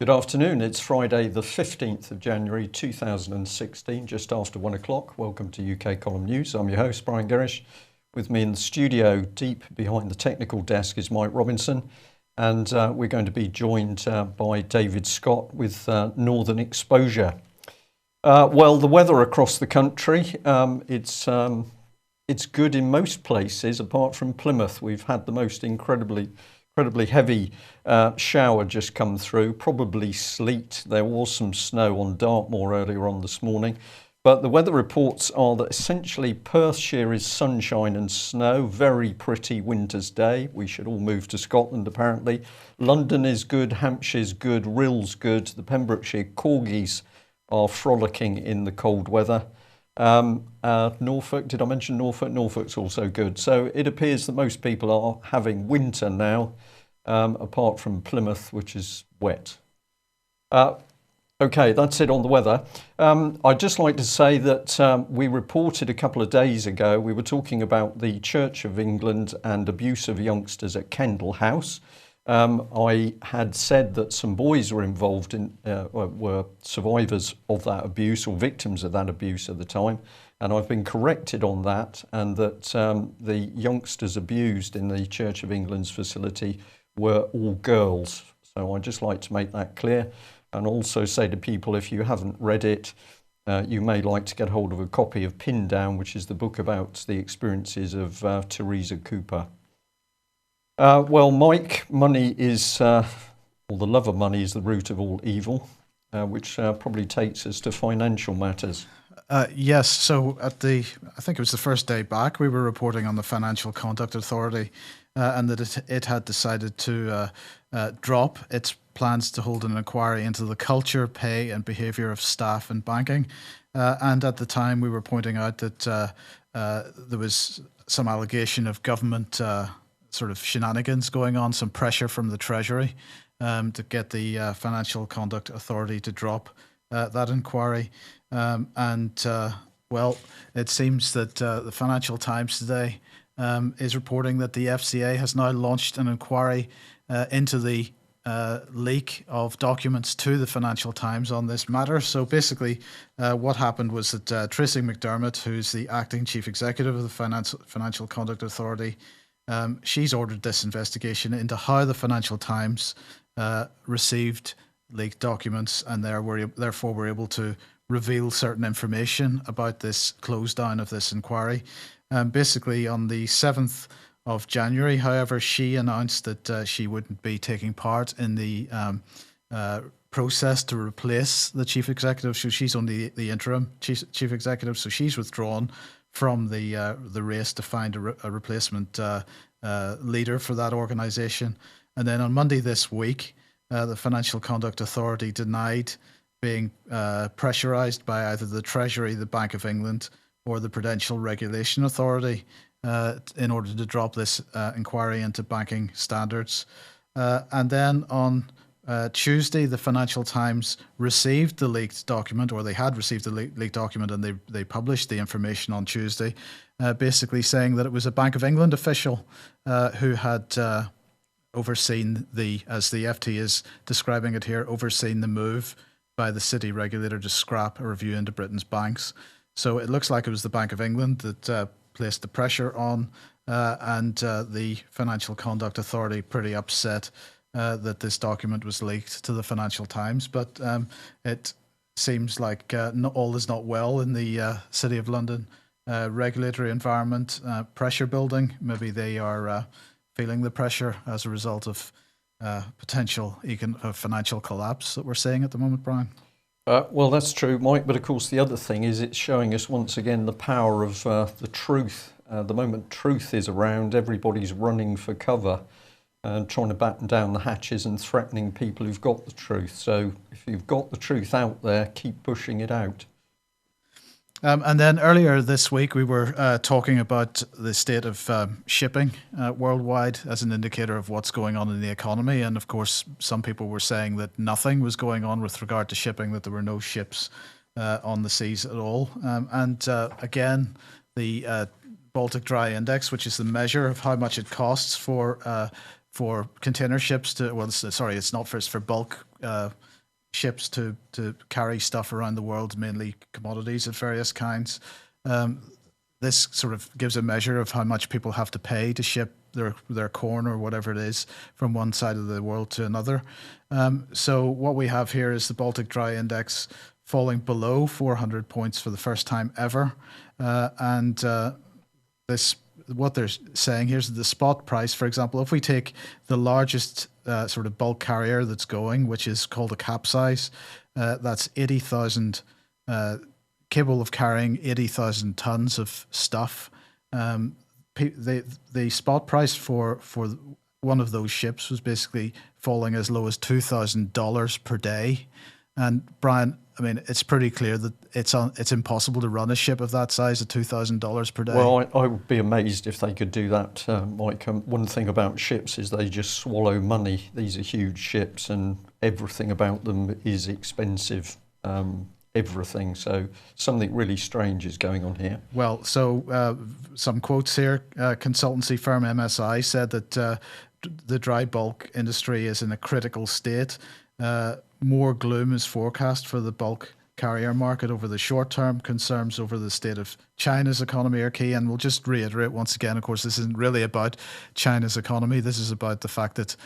Good afternoon. It's Friday, the 15th of January 2016, just after 1 o'clock. Welcome to UK Column News. I'm your host, Brian Gerrish. With me in the studio, deep behind the technical desk, is Mike Robinson. And we're going to be joined by David Scott with Northern Exposure. Well, the weather across the country, it's good in most places, apart from Plymouth. We've had the most incredibly heavy shower just come through, probably sleet. There was some snow on Dartmoor earlier on this morning. But the weather reports are that essentially Perthshire is sunshine and snow, very pretty winter's day. We should all move to Scotland apparently. London is good, Hampshire's good, Rhyll's good. The Pembrokeshire Corgis are frolicking in the cold weather. Norfolk, did I mention Norfolk? Norfolk's also good. So it appears that most people are having winter now, apart from Plymouth, which is wet. Okay, that's it on the weather. I'd just like to say that we reported a couple of days ago, we were talking about the Church of England and abuse of youngsters at Kendal House. I had said that some boys were involved in, were survivors of that abuse or victims of that abuse at the time. And I've been corrected on that, and that the youngsters abused in the Church of England's facility were all girls. So I'd just like to make that clear, and also say to people, if you haven't read it, you may like to get hold of a copy of Pinned Down, which is the book about the experiences of Teresa Cooper. Well, Mike, money is, or the love of money is the root of all evil, which probably takes us to financial matters. Yes, so I think it was the first day back, we were reporting on the Financial Conduct Authority and that it had decided to drop its plans to hold an inquiry into the culture, pay and behaviour of staff in banking. And at the time we were pointing out that there was some allegation of government sort of shenanigans going on, some pressure from the Treasury to get the Financial Conduct Authority to drop that inquiry. Well, it seems that the Financial Times today is reporting that the FCA has now launched an inquiry into the leak of documents to the Financial Times on this matter. So basically, what happened was that Tracy McDermott, who's the acting chief executive of the Financial Conduct Authority, she's ordered this investigation into how the Financial Times received leaked documents and therefore were able to reveal certain information about this close down of this inquiry. Basically, on the 7th of January, however, she announced that she wouldn't be taking part in the process to replace the chief executive. So she's only the interim chief executive, so she's withdrawn from the race to find a replacement leader for that organisation. And then on Monday this week, the Financial Conduct Authority denied being pressurised by either the Treasury, the Bank of England, or the Prudential Regulation Authority in order to drop this inquiry into banking standards. And then on Tuesday, the Financial Times received the leaked document, or they had received the leaked document, and they published the information on Tuesday, basically saying that it was a Bank of England official who had overseen as the FT is describing it here, overseen the move by the city regulator to scrap a review into Britain's banks. So it looks like it was the Bank of England that placed the pressure on, and the Financial Conduct Authority pretty upset that this document was leaked to the Financial Times. But it seems like all is not well in the City of London regulatory environment, pressure building. Maybe they are feeling the pressure as a result of potential financial collapse that we're seeing at the moment, Brian. Well, that's true, Mike, but of course the other thing is it's showing us once again the power of the truth. The moment truth is around, everybody's running for cover and trying to batten down the hatches and threatening people who've got the truth. So if you've got the truth out there, keep pushing it out. And then earlier this week, we were talking about the state of shipping worldwide as an indicator of what's going on in the economy. And of course, some people were saying that nothing was going on with regard to shipping, that there were no ships on the seas at all. Again, the Baltic Dry Index, which is the measure of how much it costs for container ships to, it's for bulk ships to carry stuff around the world, mainly commodities of various kinds. This sort of gives a measure of how much people have to pay to ship their corn or whatever it is from one side of the world to another. So what we have here is the Baltic Dry Index falling below 400 points for the first time ever. This, what they're saying here is the spot price, for example, if we take the largest sort of bulk carrier that's going, which is called a capsize, that's 80,000, capable of carrying 80,000 tons of stuff. The spot price for one of those ships was basically falling as low as $2,000 per day. And Brian, I mean, it's pretty clear that it's impossible to run a ship of that size at $2,000 per day. Well, I would be amazed if they could do that, Mike. One thing about ships is they just swallow money. These are huge ships, and everything about them is expensive. Everything. So something really strange is going on here. Well, so some quotes here. Consultancy firm MSI said that the dry bulk industry is in a critical state. More gloom is forecast for the bulk carrier market over the short term. Concerns over the state of China's economy are key. And we'll just reiterate once again, of course, this isn't really about China's economy. This is about the fact that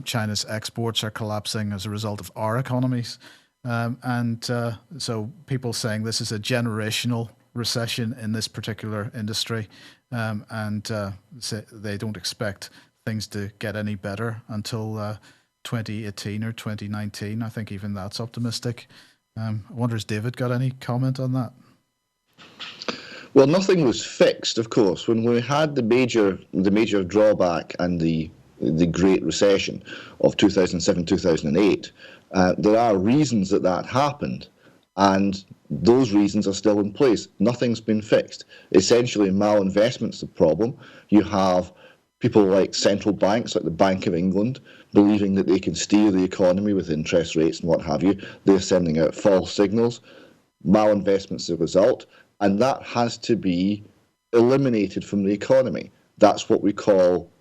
China's exports are collapsing as a result of our economies. So people saying this is a generational recession in this particular industry, they don't expect things to get any better until 2018 or 2019. I think even that's optimistic. I wonder, has David got any comment on that? Well, nothing was fixed, of course. When we had the major drawback and the Great Recession of 2007, 2008, there are reasons that happened, and those reasons are still in place. Nothing's been fixed. Essentially, malinvestment's the problem. You have people like central banks, like the Bank of England, believing that they can steer the economy with interest rates and what have you. They're sending out false signals. Malinvestment's the result, and that has to be eliminated from the economy. That's what we call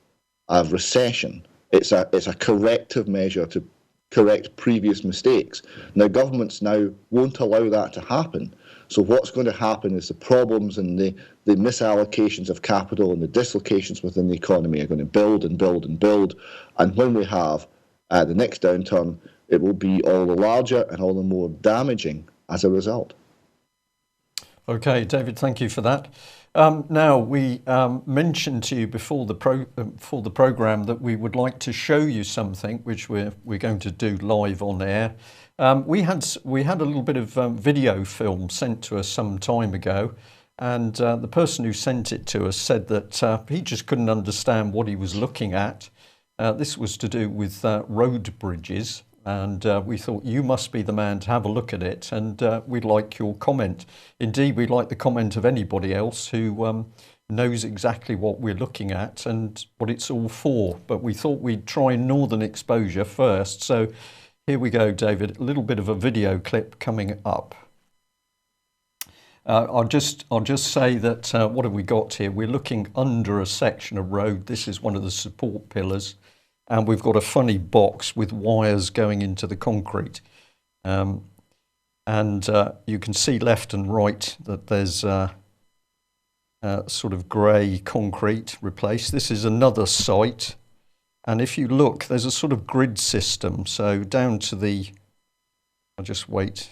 a recession. It's a corrective measure to correct previous mistakes. Now, governments now won't allow that to happen. So what's going to happen is the problems and the misallocations of capital and the dislocations within the economy are going to build and build and build. And when we have the next downturn, it will be all the larger and all the more damaging as a result. Okay, David, thank you for that. Now, we mentioned to you before the program that we would like to show you something, which we're going to do live on air. We had a little bit of video film sent to us some time ago, and the person who sent it to us said that he just couldn't understand what he was looking at. This was to do with road bridges, and we thought you must be the man to have a look at it, and we'd like your comment. Indeed, we'd like the comment of anybody else who knows exactly what we're looking at and what it's all for. But we thought we'd try northern exposure first. So here we go, David, a little bit of a video clip coming up. I'll just say that what have we got here? We're looking under a section of road. This is one of the support pillars. And we've got a funny box with wires going into the concrete. You can see left and right that there's sort of grey concrete replaced. This is another site. And if you look, there's a sort of grid system. So down to the, I'll just wait.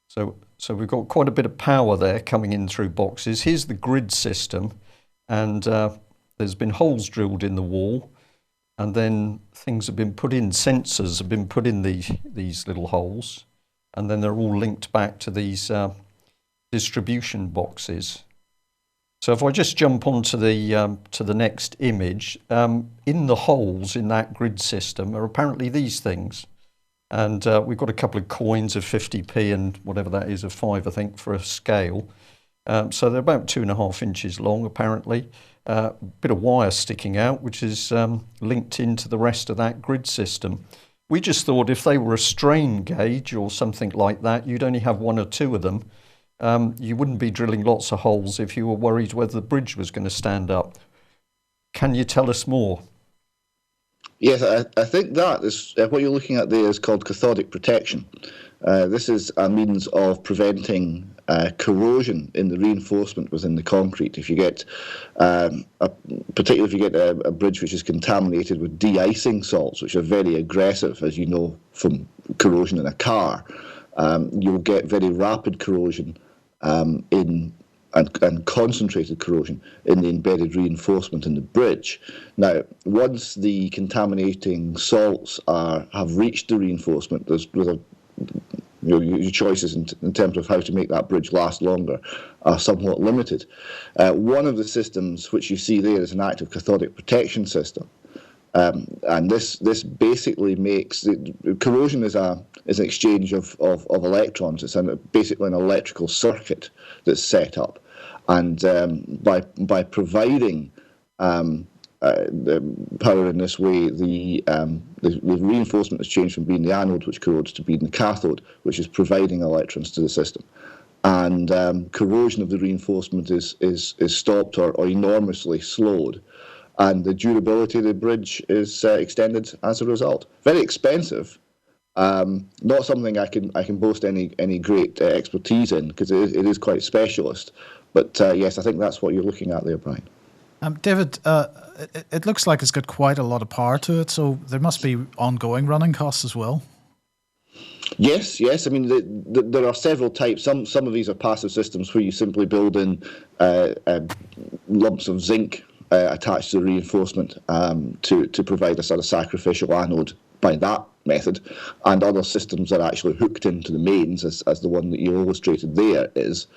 So we've got quite a bit of power there coming in through boxes. Here's the grid system. And there's been holes drilled in the wall, and then things have been put in, sensors have been put in these little holes, and then they're all linked back to these distribution boxes. So if I just jump onto the next image, in the holes in that grid system are apparently these things. And we've got a couple of coins of 50p and whatever that is, of 5, I think, for a scale. So they're about 2.5 inches long, apparently. Bit of wire sticking out, which is linked into the rest of that grid system. We just thought if they were a strain gauge or something like that, you'd only have 1 or 2 of them. You wouldn't be drilling lots of holes if you were worried whether the bridge was going to stand up. Can you tell us more? Yes, I think that is what you're looking at there is called cathodic protection. This is a means of preventing corrosion in the reinforcement within the concrete. If you get, particularly if you get a bridge which is contaminated with de-icing salts, which are very aggressive, as you know from corrosion in a car, you'll get very rapid corrosion and concentrated corrosion in the embedded reinforcement in the bridge. Now, once the contaminating salts have reached the reinforcement, your choices in terms of how to make that bridge last longer are somewhat limited. One of the systems which you see there is an active cathodic protection system. And this basically makes corrosion is an exchange of electrons. It's basically an electrical circuit that's set up, and by providing the power in this way, the reinforcement is changed from being the anode, which corrodes, to being the cathode, which is providing electrons to the system. And corrosion of the reinforcement is stopped or enormously slowed, and the durability of the bridge is extended as a result. Very expensive, not something I can boast any great expertise in, because it is quite specialist. But yes, I think that's what you're looking at there, Brian. David, it looks like it's got quite a lot of power to it, so there must be ongoing running costs as well. Yes. I mean, there are several types. Some of these are passive systems where you simply build in lumps of zinc attached to the reinforcement to provide a sort of sacrificial anode by that method, and other systems are actually hooked into the mains, as the one that you illustrated there is.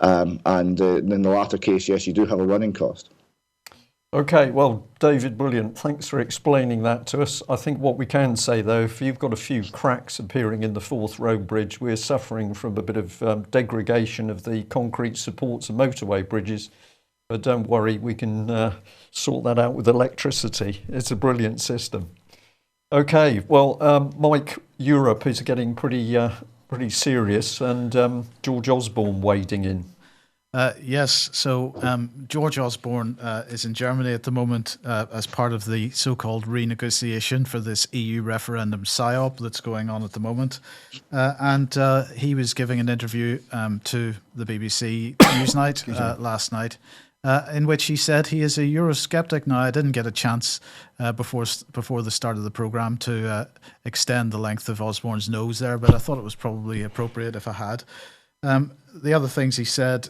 And in the latter case, yes, you do have a running cost. Okay, well, David, brilliant. Thanks for explaining that to us. I think what we can say, though, if you've got a few cracks appearing in the Forth Road Bridge, we're suffering from a bit of degradation of the concrete supports of motorway bridges. But don't worry, we can sort that out with electricity. It's a brilliant system. Okay, well, Mike, Europe is getting pretty serious, and George Osborne wading in. Yes, so George Osborne is in Germany at the moment as part of the so-called renegotiation for this EU referendum PSYOP that's going on at the moment. And he was giving an interview to the BBC Newsnight last night, in which he said he is a Eurosceptic. Now, I didn't get a chance before the start of the programme to extend the length of Osborne's nose there, but I thought it was probably appropriate if I had. The other things he said,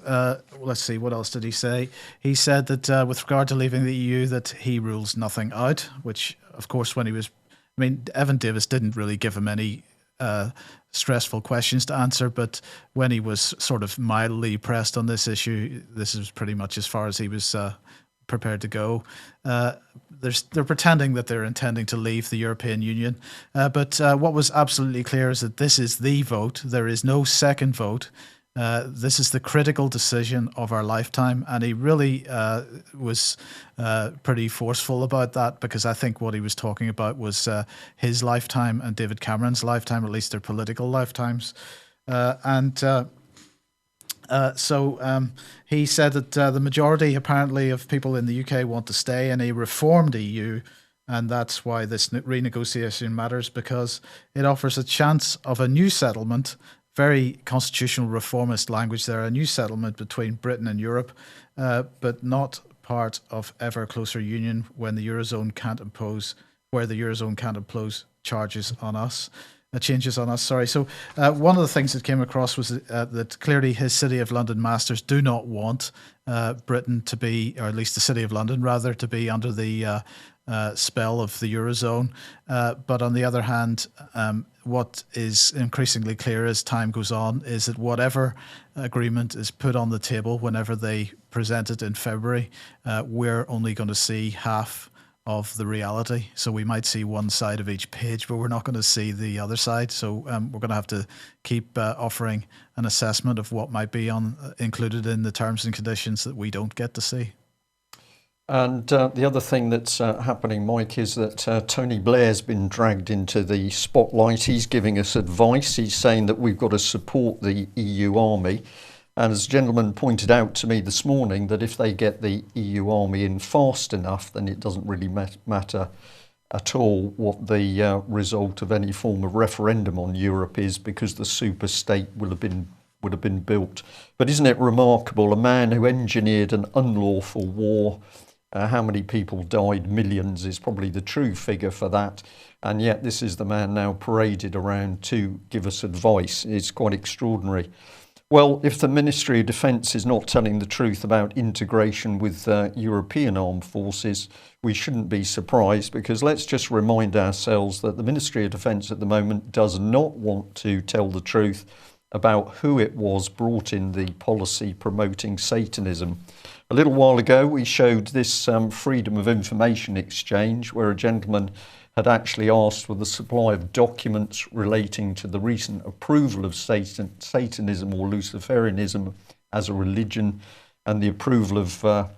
let's see, what else did he say? He said that with regard to leaving the EU, that he rules nothing out, which, of course, Evan Davis didn't really give him any stressful questions to answer, but when he was sort of mildly pressed on this issue, this is pretty much as far as he was prepared to go. They're pretending that they're intending to leave the European Union, but what was absolutely clear is that this is the vote. There is no second vote. This is the critical decision of our lifetime, and he really was pretty forceful about that, because I think what he was talking about was his lifetime and David Cameron's lifetime, at least their political lifetimes. So he said that the majority, apparently, of people in the UK want to stay in a reformed EU, and that's why this renegotiation matters, because it offers a chance of a new settlement. Very constitutional reformist language there, a new settlement between Britain and Europe, but not part of ever closer union where the Eurozone can't impose changes on us. So one of the things that came across was that clearly his City of London masters do not want Britain to be, or at least the City of London rather, to be under the spell of the Eurozone. But on the other hand, what is increasingly clear as time goes on is that whatever agreement is put on the table whenever they present it in February, we're only going to see half of the reality. So we might see one side of each page, but we're not going to see the other side. So we're going to have to keep offering an assessment of what might be included in the terms and conditions that we don't get to see. And the other thing that's happening, Mike, is that Tony Blair's been dragged into the spotlight. He's giving us advice. He's saying that we've got to support the EU army. And as a gentleman pointed out to me this morning, that if they get the EU army in fast enough, then it doesn't really matter at all what the result of any form of referendum on Europe is, because the super state would have been built. But isn't it remarkable, a man who engineered an unlawful war, how many people died? Millions is probably the true figure for that. And yet this is the man now paraded around to give us advice. It's quite extraordinary. Well, if the Ministry of Defence is not telling the truth about integration with European armed forces, we shouldn't be surprised, because let's just remind ourselves that the Ministry of Defence at the moment does not want to tell the truth about who it was brought in the policy promoting Satanism. A little while ago, we showed this Freedom of Information exchange where a gentleman had actually asked for the supply of documents relating to the recent approval of Satanism or Luciferianism as a religion, and the approval of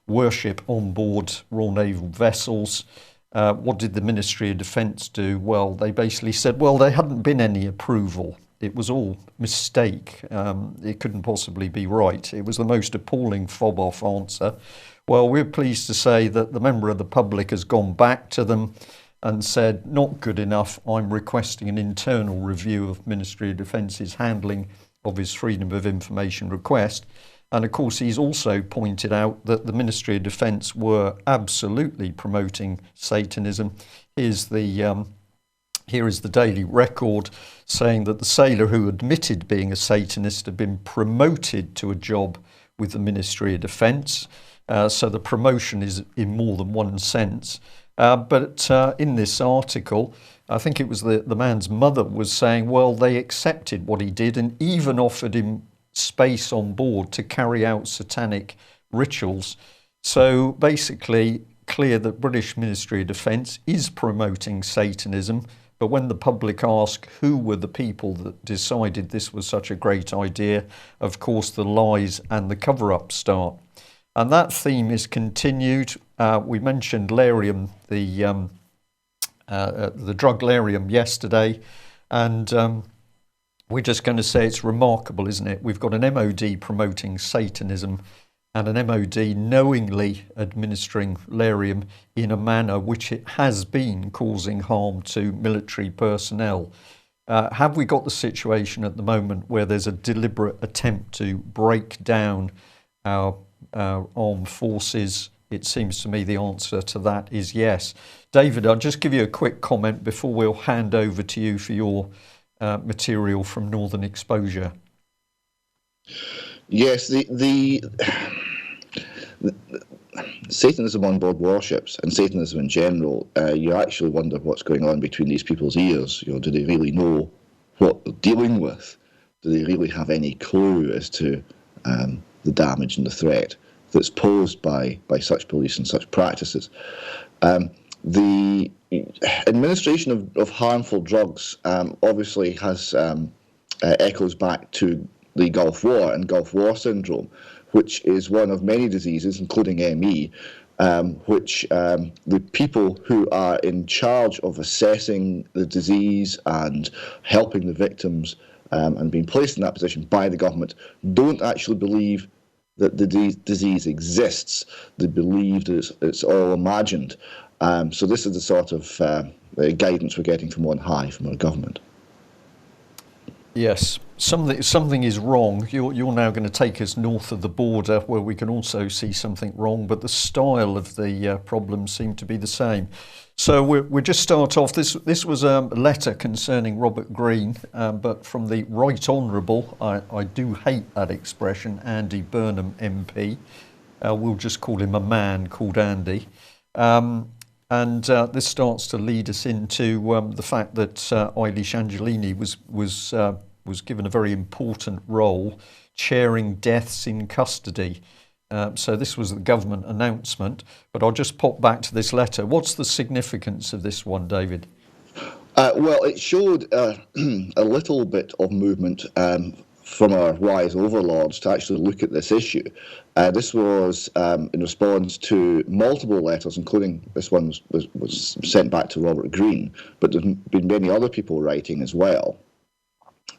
worship on board Royal Naval vessels. What did the Ministry of Defence do? Well, they basically said, well, there hadn't been any approval. It was all mistake. It couldn't possibly be right. It was the most appalling fob-off answer. Well, we're pleased to say that the member of the public has gone back to them and said, not good enough, I'm requesting an internal review of Ministry of Defence's handling of his Freedom of Information request. And of course, he's also pointed out that the Ministry of Defence were absolutely promoting Satanism. Here is the Daily Record saying that the sailor who admitted being a Satanist had been promoted to a job with the Ministry of Defence. So the promotion is in more than one sense. But in this article, I think it was the man's mother was saying, well, they accepted what he did and even offered him space on board to carry out satanic rituals. So basically clear that British Ministry of Defence is promoting Satanism. But when the public ask who were the people that decided this was such a great idea, of course the lies and the cover-up start. And that theme is continued. We mentioned Larium, the drug Larium yesterday, and we're just going to say it's remarkable, isn't it? We've got an MOD promoting Satanism and an MOD knowingly administering Larium in a manner which it has been causing harm to military personnel. Have we got the situation at the moment where there's a deliberate attempt to break down our armed forces? It seems to me the answer to that is yes. David, I'll just give you a quick comment before we'll hand over to you for your material from Northern Exposure. Yes, the Satanism on board warships and Satanism in general, you actually wonder what's going on between these people's ears. You know, do they really know what they're dealing with? Do they really have any clue as to the damage and the threat that's posed by such beliefs and such practices? The administration of harmful drugs obviously has echoes back to the Gulf War and Gulf War syndrome, which is one of many diseases, including ME, which the people who are in charge of assessing the disease and helping the victims and being placed in that position by the government don't actually believe that the disease exists. They believe that it's all imagined. So this is the sort of guidance we're getting from on high, from our government. Yes, something is wrong. You're now going to take us north of the border where we can also see something wrong, but the style of the problems seem to be the same. So we'll just start off. This was a letter concerning Robert Greene, but from the Right Honourable, I do hate that expression, Andy Burnham MP. We'll just call him a man called Andy. And this starts to lead us into the fact that Eilish Angelini was given a very important role, chairing deaths in custody. So this was the government announcement, but I'll just pop back to this letter. What's the significance of this one, David? Well, it showed a little bit of movement from our wise overlords to actually look at this issue. This was in response to multiple letters, including this one was sent back to Robert Greene, but there's been many other people writing as well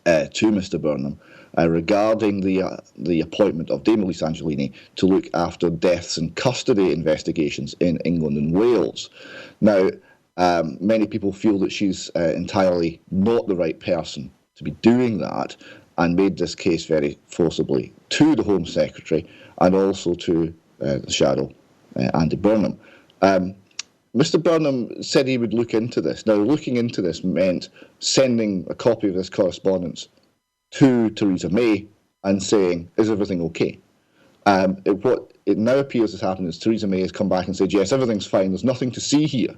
to Mr. Burnham regarding the appointment of Dame Eilish Angelini to look after deaths in custody investigations in England and Wales. Now, Many people feel that she's entirely not the right person to be doing that, and made this case very forcibly to the Home Secretary and also to the shadow, Andy Burnham. Mr. Burnham said he would look into this. Now, looking into this meant sending a copy of this correspondence to Theresa May and saying, is everything okay? What it now appears has happened is Theresa May has come back and said, yes, everything's fine, there's nothing to see here.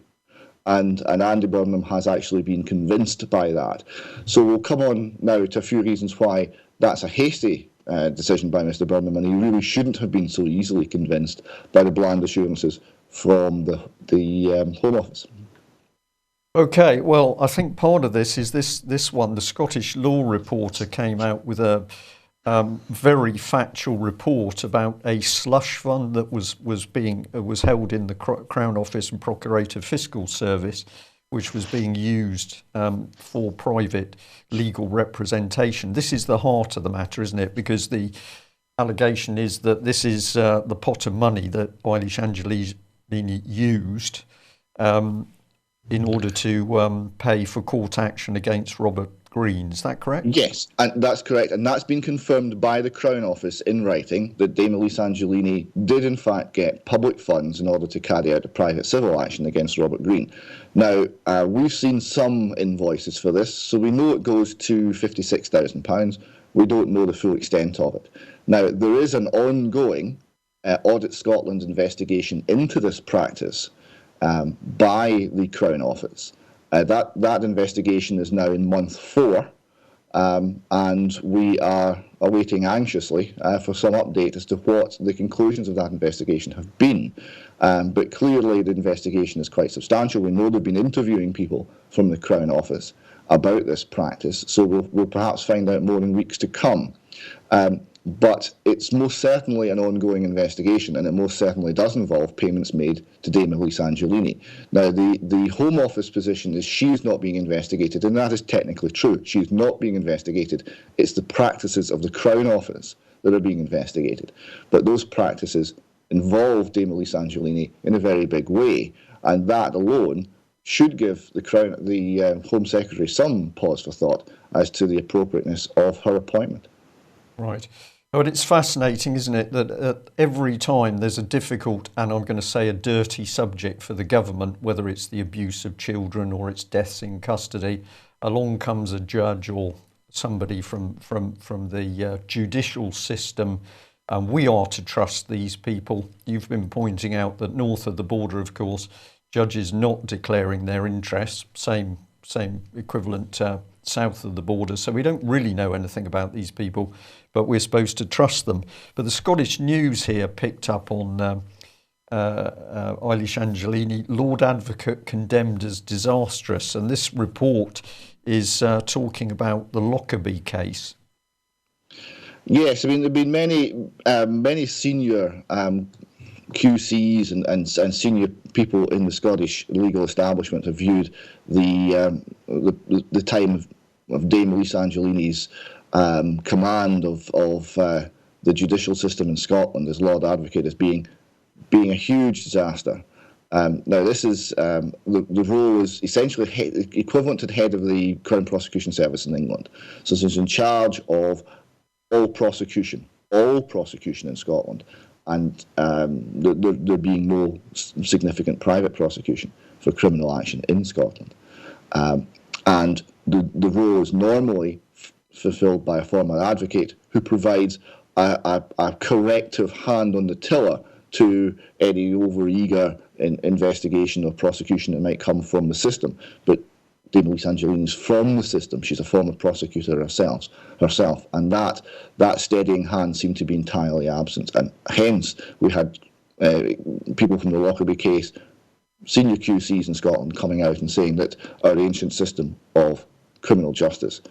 And Andy Burnham has actually been convinced by that. So we'll come on now to a few reasons why that's a hasty decision by Mr. Burnham, and he really shouldn't have been so easily convinced by the bland assurances from the Home Office. Okay, well, I think part of this is this one. The Scottish Law Reporter came out with a very factual report about a slush fund that was held in the Crown Office and Procurator Fiscal Service, which was being used for private legal representation. This is the heart of the matter, isn't it? Because the allegation is that this is the pot of money that Eilish Angelini used in order to pay for court action against Robert Green. Is that correct? Yes, and that's correct. And that's been confirmed by the Crown Office in writing, that Dame Elise Angelini did in fact get public funds in order to carry out a private civil action against Robert Green. Now, we've seen some invoices for this, so we know it goes to £56,000. We don't know the full extent of it. Now, there is an ongoing Audit Scotland investigation into this practice by the Crown Office. That investigation is now in month 4, and we are awaiting anxiously for some update as to what the conclusions of that investigation have been. But clearly the investigation is quite substantial. We know they've been interviewing people from the Crown Office about this practice, so we'll perhaps find out more in weeks to come. But it's most certainly an ongoing investigation, and it most certainly does involve payments made to Dame Elise Angelini. Now, the Home Office position is she's not being investigated, and that is technically true. She's not being investigated. It's the practices of the Crown Office that are being investigated. But those practices involve Dame Elise Angelini in a very big way, and that alone should give the Home Secretary some pause for thought as to the appropriateness of her appointment. Right. But it's fascinating, isn't it, that every time there's a difficult and I'm going to say a dirty subject for the government, whether it's the abuse of children or it's deaths in custody, along comes a judge or somebody from the judicial system, and we are to trust these people. You've been pointing out that north of the border, of course, judges not declaring their interests, same equivalent south of the border. So we don't really know anything about these people, but we're supposed to trust them. But the Scottish News here picked up on Eilish Angelini, Lord Advocate condemned as disastrous. And this report is talking about the Lockerbie case. Yes, I mean, there have been many senior QCs and senior people in the Scottish legal establishment have viewed the time of Dame Elise Angelini's command of the judicial system in Scotland as Lord Advocate as being a huge disaster. Now, this is the role is essentially equivalent to the head of the Crown Prosecution Service in England. So he's in charge of all prosecution in Scotland, and there being no significant private prosecution for criminal action in Scotland. And the role is normally fulfilled by a former advocate who provides a corrective hand on the tiller to any overeager investigation or prosecution that might come from the system. But Dame Elise Angelini is from the system. She's a former prosecutor herself, and that steadying hand seemed to be entirely absent. And hence, we had people from the Lockerbie case, senior QCs in Scotland, coming out and saying that our ancient system of criminal justice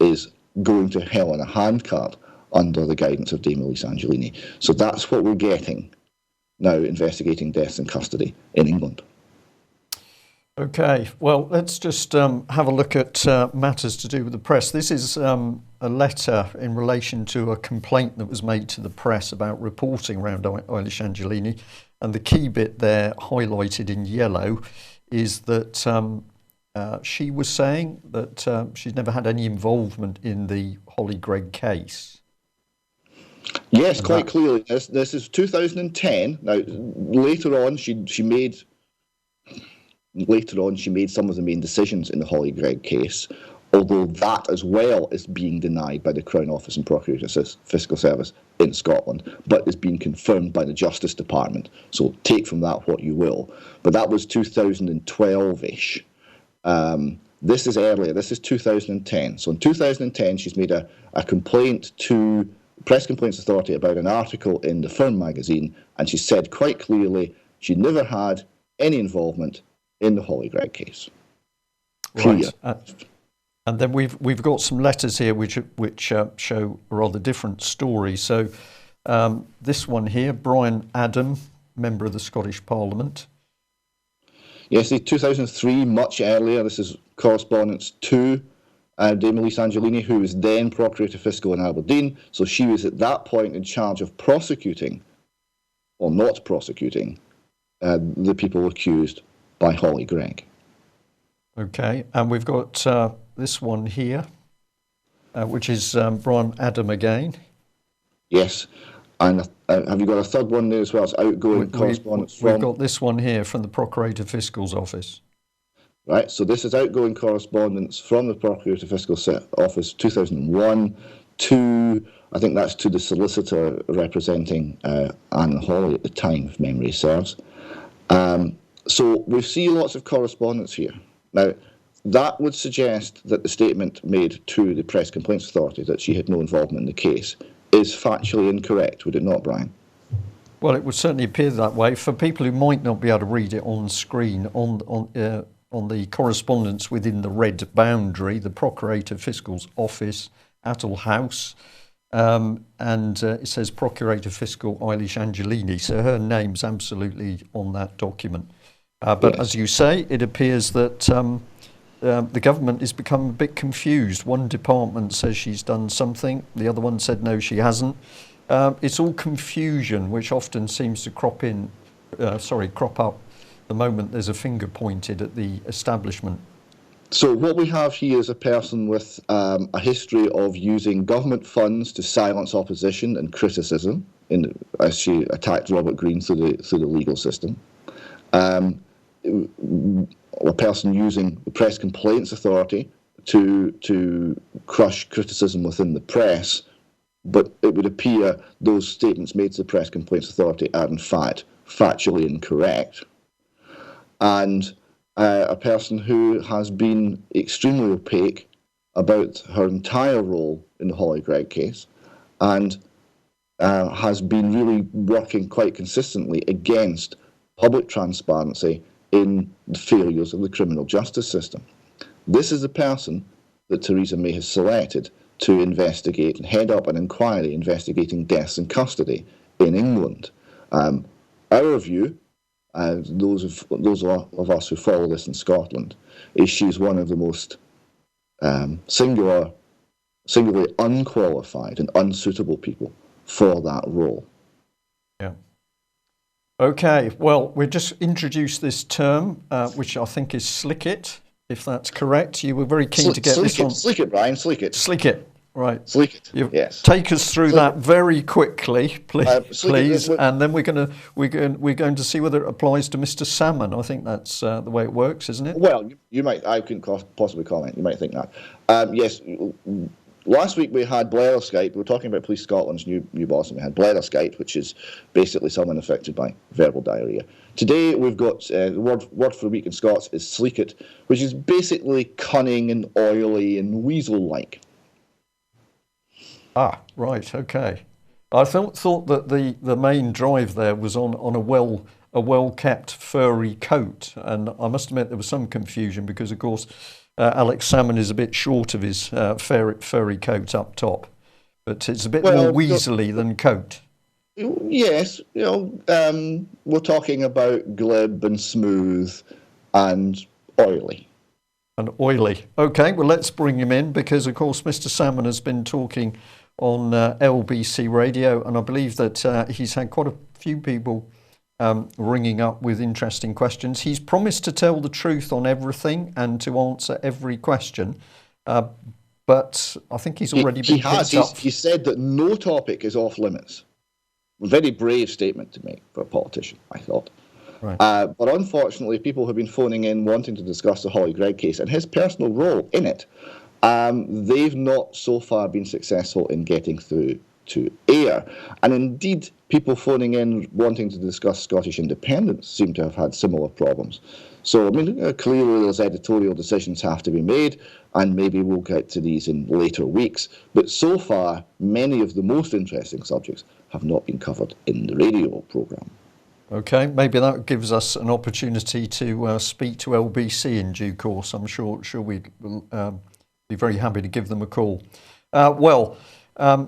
is going to hell in a handcart under the guidance of Dame Elise Angelini. So that's what we're getting now, investigating deaths in custody in England. Okay, well, let's just have a look at matters to do with the press. This is a letter in relation to a complaint that was made to the press about reporting around Eilish Angelini. And the key bit there, highlighted in yellow, is that she was saying that she's never had any involvement in the Holly Gregg case. Yes, quite clearly. This is 2010. Now, later on, she made some of the main decisions in the Holly Gregg case, although that as well is being denied by the Crown Office and Procurator's Fiscal Service in Scotland, but is being confirmed by the Justice Department. So take from that what you will. But that was 2012-ish. This is earlier. This is 2010. So in 2010, she's made a complaint to Press Complaints Authority about an article in the Firm magazine, and she said quite clearly she never had any involvement in the Holly Gregg case. Right. And then we've got some letters here which show a rather different story. So this one here, Brian Adam, member of the Scottish Parliament. Yes, the 2003, much earlier. This is correspondence to Dame Elise Angelini, who was then Procurator Fiscal in Aberdeen. So she was at that point in charge of prosecuting, or not prosecuting, the people accused by Holly Gregg. Okay, and we've got this one here, which is Brian Adam again. Yes, and have you got a third one there as well? It's outgoing correspondence from... We've got this one here from the Procurator Fiscal's office. Right, so this is outgoing correspondence from the Procurator Fiscal Office 2001 to, I think that's to the solicitor representing Anne Holly at the time, if memory serves. So we see lots of correspondence here. Now, that would suggest that the statement made to the Press Complaints Authority that she had no involvement in the case is factually incorrect, would it not, Brian? Well, it would certainly appear that way. For people who might not be able to read it on screen, on the correspondence within the red boundary, the Procurator Fiscal's office, Attle House, and it says Procurator Fiscal Eilish Angelini, so her name's absolutely on that document. But yes, as you say, it appears that the government has become a bit confused. One department says she's done something, the other one said no, she hasn't. It's all confusion, which often seems to crop up the moment there's a finger pointed at the establishment. So what we have here is a person with a history of using government funds to silence opposition and criticism, as she attacked Robert Greene through the legal system. A person using the Press Complaints Authority to crush criticism within the press, but it would appear those statements made to the Press Complaints Authority are in fact factually incorrect. And a person who has been extremely opaque about her entire role in the Holly Gregg case and has been really working quite consistently against public transparency in the failures of the criminal justice system. This is the person that Theresa May has selected to investigate and head up an inquiry investigating deaths in custody in England. Our view, those of us who follow this in Scotland, is she's one of the most singularly unqualified and unsuitable people for that role. Yeah. Okay, well, we'll just introduce this term, which I think is slick-it, if that's correct. You were very keen to get this on. Slick it, Brian, slick it. Slick it, right. Slick it, yes. Take us through that very quickly, please, and then we're going to see whether it applies to Mr. Salmon. I think that's the way it works, isn't it? Well, you might, I couldn't possibly comment, you might think that. Yes. Last week we had Bletherskite. We were talking about Police Scotland's new boss, and we had Bletherskite, which is basically someone affected by verbal diarrhoea. Today we've got the word for the week in Scots is sleekit, which is basically cunning and oily and weasel-like. Ah, right, okay. I thought that the main drive there was on a well-kept furry coat, and I must admit there was some confusion because, of course, Alex Salmon is a bit short of his furry coat up top, but it's a bit more weaselly than coat. Yes, we're talking about glib and smooth and oily. And oily. Okay, well, let's bring him in because, of course, Mr. Salmon has been talking on LBC Radio, and I believe that he's had quite a few people ringing up with interesting questions. He's promised to tell the truth on everything and to answer every question, but I think he's already been picked up. He said that no topic is off limits. A very brave statement to make for a politician, I thought. Right. But unfortunately, people have been phoning in wanting to discuss the Holly Gregg case and his personal role in it. They've not so far been successful in getting through to air. And indeed, people phoning in wanting to discuss Scottish independence seem to have had similar problems. So, I mean, clearly those editorial decisions have to be made, and maybe we'll get to these in later weeks. But so far, many of the most interesting subjects have not been covered in the radio programme. Okay, maybe that gives us an opportunity to speak to LBC in due course. I'm sure we'd be very happy to give them a call.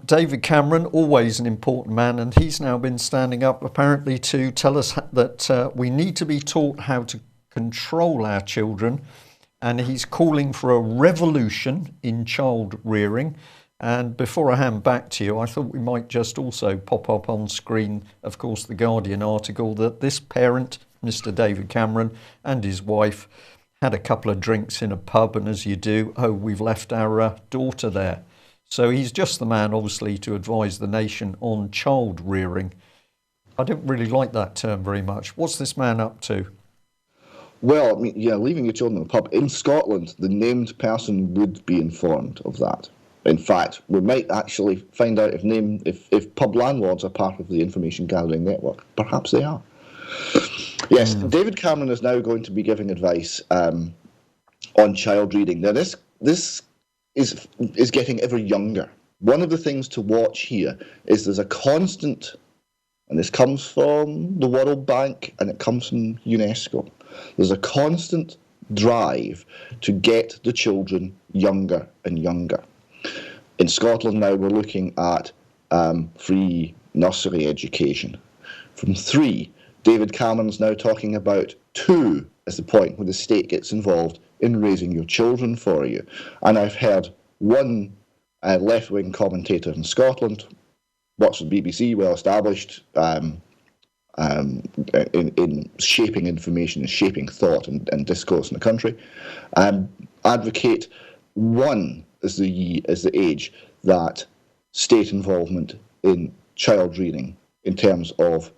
David Cameron, always an important man, and he's now been standing up apparently to tell us that we need to be taught how to control our children, and he's calling for a revolution in child rearing. And before I hand back to you, I thought we might just also pop up on screen, of course, the Guardian article that this parent, Mr. David Cameron, and his wife had a couple of drinks in a pub, and as you do, we've left our daughter there. So he's just the man, obviously, to advise the nation on child rearing. I don't really like that term very much. What's this man up to? Well, I mean, leaving your children in the pub. In Scotland, the named person would be informed of that. In fact, we might actually find out if pub landlords are part of the information gathering network. Perhaps they are. Yes, David Cameron is now going to be giving advice on child reading. Now, this is getting ever younger. One of the things to watch here is there's a constant, and this comes from the World Bank and it comes from UNESCO, there's a constant drive to get the children younger and younger. In Scotland now, we're looking at free nursery education. From 3, David Cameron's now talking about 2 as the point where the state gets involved in raising your children for you. And I've heard one left-wing commentator in Scotland, works with BBC, well established, in shaping information and shaping thought and discourse in the country, advocate 1 as the age that state involvement in child rearing in terms of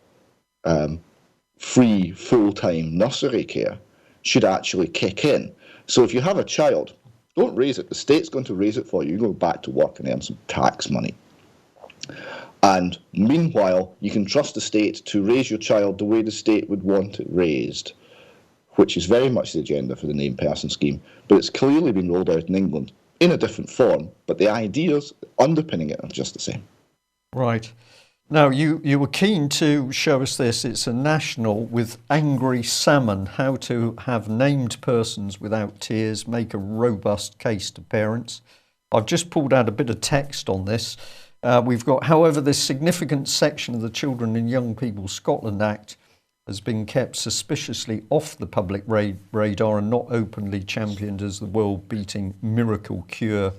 free full-time nursery care should actually kick in. So if you have a child, don't raise it. The state's going to raise it for you. You go back to work and earn some tax money. And meanwhile, you can trust the state to raise your child the way the state would want it raised, which is very much the agenda for the named person scheme. But it's clearly been rolled out in England in a different form, but the ideas underpinning it are just the same. Right. Now, you were keen to show us this. It's a national with Angry Salmon, how to have named persons without tears, make a robust case to parents. I've just pulled out a bit of text on this. We've got, however, this significant section of the Children and Young People Scotland Act has been kept suspiciously off the public radar and not openly championed as the world-beating miracle cure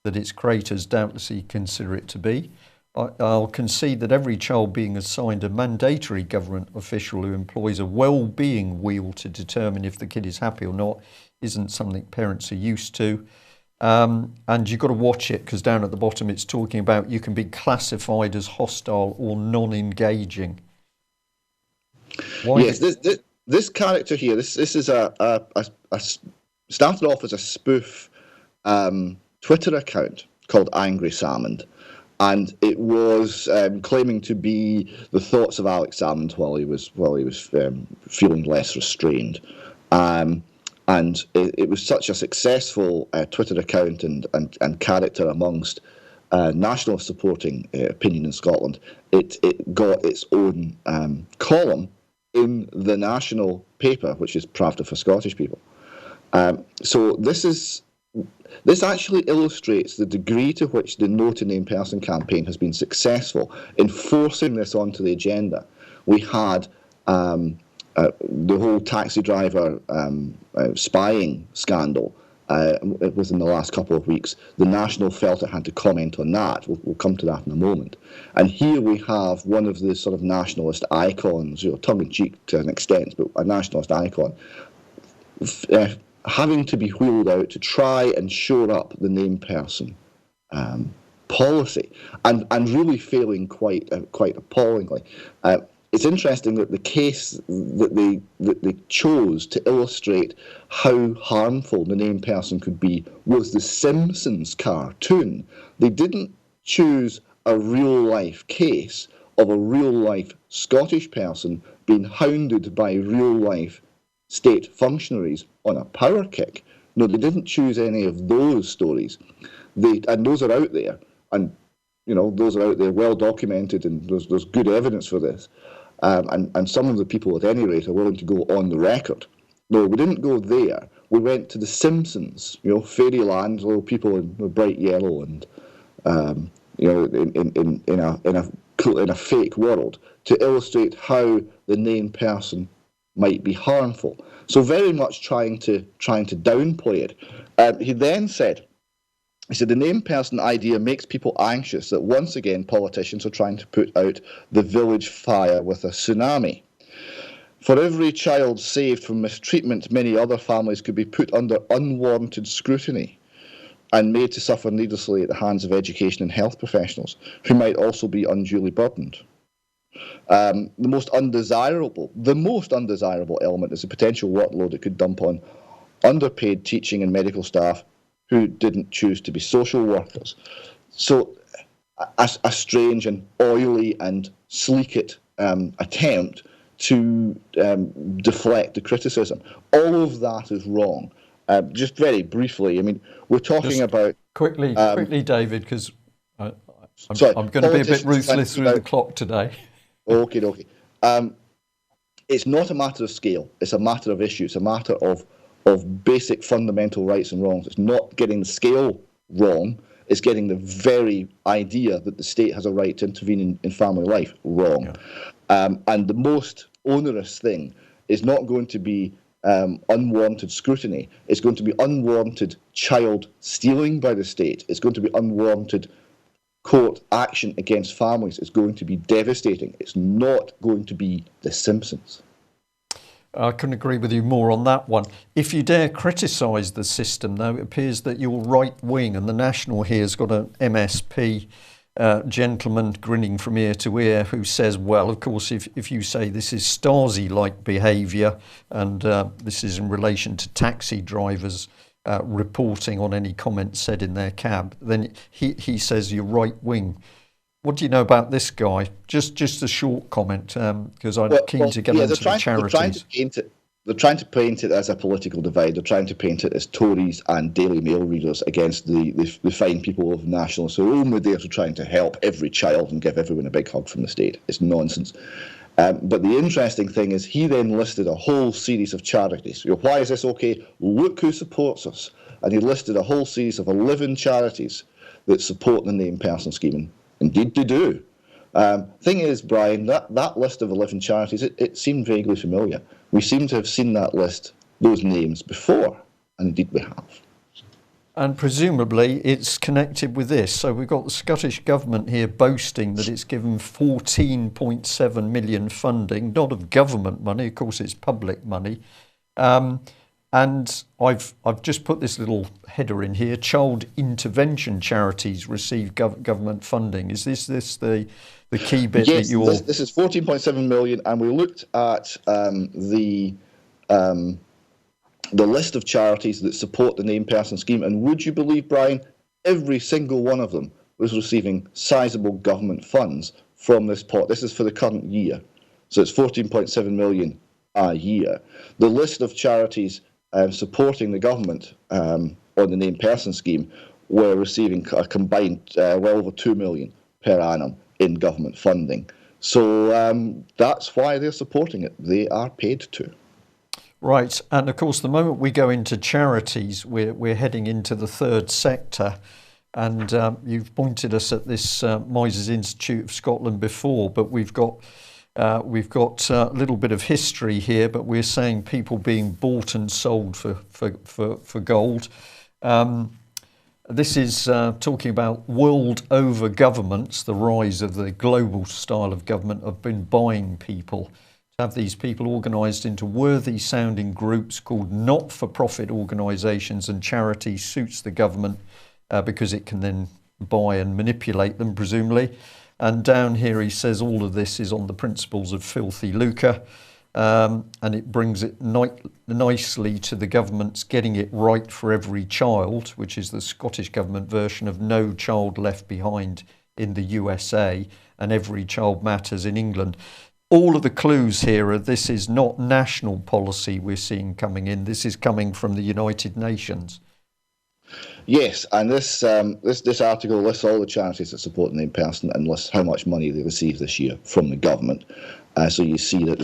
that its creators doubtlessly consider it to be. I'll concede that every child being assigned a mandatory government official who employs a well-being wheel to determine if the kid is happy or not isn't something parents are used to. And you've got to watch it because down at the bottom it's talking about you can be classified as hostile or non-engaging. Yes, this character here, this is a started off as a spoof Twitter account called Angry Salmon, and it was claiming to be the thoughts of Alex Salmond while he was feeling less restrained. And it was such a successful Twitter account and character amongst nationalists supporting opinion in Scotland. It got its own column in the national paper, which is Pravda for Scottish people. So this actually illustrates the degree to which the No to Name Person campaign has been successful in forcing this onto the agenda. We had the whole taxi driver spying scandal within the last couple of weeks. The National felt it had to comment on that. We'll come to that in a moment. And here we have one of the sort of nationalist icons, tongue-in-cheek to an extent, but a nationalist icon, having to be wheeled out to try and shore up the named person policy, and really failing quite appallingly. It's interesting that the case that they chose to illustrate how harmful the named person could be was the Simpsons cartoon. They didn't choose a real-life case of a real-life Scottish person being hounded by real-life state functionaries on a power kick. No, they didn't choose any of those stories. And those are out there, and those are out there, well documented, and there's good evidence for this. And some of the people, at any rate, are willing to go on the record. No, we didn't go there. We went to the Simpsons, fairyland, little people in bright yellow, and in a fake world, to illustrate how the named person might be harmful. So very much trying to downplay it. He then said, the named person idea makes people anxious that once again politicians are trying to put out the village fire with a tsunami. For every child saved from mistreatment, many other families could be put under unwarranted scrutiny and made to suffer needlessly at the hands of education and health professionals, who might also be unduly burdened. The most undesirable element is the potential workload it could dump on underpaid teaching and medical staff who didn't choose to be social workers. So a strange and oily and sleek attempt to deflect the criticism. All of that is wrong. Just very briefly, we're talking about... Quickly, David, because I'm going to be a bit ruthless through the clock today. Okay. It's not a matter of scale. It's a matter of issue. It's a matter of basic fundamental rights and wrongs. It's not getting the scale wrong. It's getting the very idea that the state has a right to intervene in family life wrong. Yeah. And the most onerous thing is not going to be unwanted scrutiny. It's going to be unwanted child stealing by the state. It's going to be unwanted court action against families. It's going to be devastating. It's not going to be The Simpsons. I couldn't agree with you more on that one. If you dare criticise the system, though, it appears that your right wing, and the National here has got an MSP gentleman grinning from ear to ear who says, well, of course, if you say this is Stasi-like behaviour and this is in relation to taxi drivers reporting on any comments said in their cab, then he says you're right wing. What do you know about this guy? Just a short comment, because I'm keen to get into the charities. They're trying to paint it as a political divide. They're trying to paint it as Tories and Daily Mail readers against the fine people of nationalists who are only there to trying to help every child and give everyone a big hug from the state. It's nonsense. But the interesting thing is he then listed a whole series of charities. Why is this okay? Look who supports us. And he listed a whole series of 11 charities that support the named person scheme. Indeed they do. Thing is, Brian, that list of 11 charities, it seemed vaguely familiar. We seem to have seen that list, those names, before, and indeed we have. And presumably it's connected with this. So we've got the Scottish Government here boasting that it's given 14.7 million funding, not of government money, of course it's public money. And I've just put this little header in here. Child intervention charities receive government funding. Is this the key bit that you all... Yes, this is 14.7 million, and we looked at the list of charities that support the named person scheme, and would you believe, Brian, every single one of them was receiving sizable government funds from this pot. This is for the current year, so it's 14.7 million a year. The list of charities supporting the government on the named person scheme were receiving a combined well over 2 million per annum in government funding. So that's why they're supporting it. They are paid to. Right, and of course the moment we go into charities, we're heading into the third sector, and you've pointed us at this Mises Institute of Scotland before, but we've got We've got a little bit of history here, but we're saying people being bought and sold for gold. This is talking about world over governments, the rise of the global style of government have been buying people. To have these people organised into worthy sounding groups called not-for-profit organisations and charities suits the government because it can then buy and manipulate them, presumably. And down here he says all of this is on the principles of filthy lucre, and it brings it nicely to the government's getting it right for every child, which is the Scottish Government version of No Child Left Behind in the USA and Every Child Matters in England. All of the clues here are this is not national policy we're seeing coming in. This is coming from the United Nations. Yes, and this article lists all the charities that support the named person and lists how much money they received this year from the government. So you see that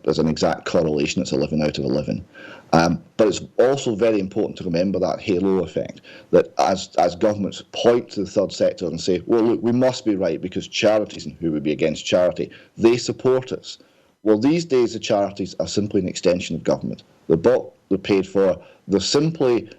there's an exact correlation. It's 11 out of 11. But it's also very important to remember that halo effect, that as governments point to the third sector and say, well, look, we must be right because charities, and who would be against charity, they support us. Well, these days the charities are simply an extension of government. They're bought, they're paid for, they're simply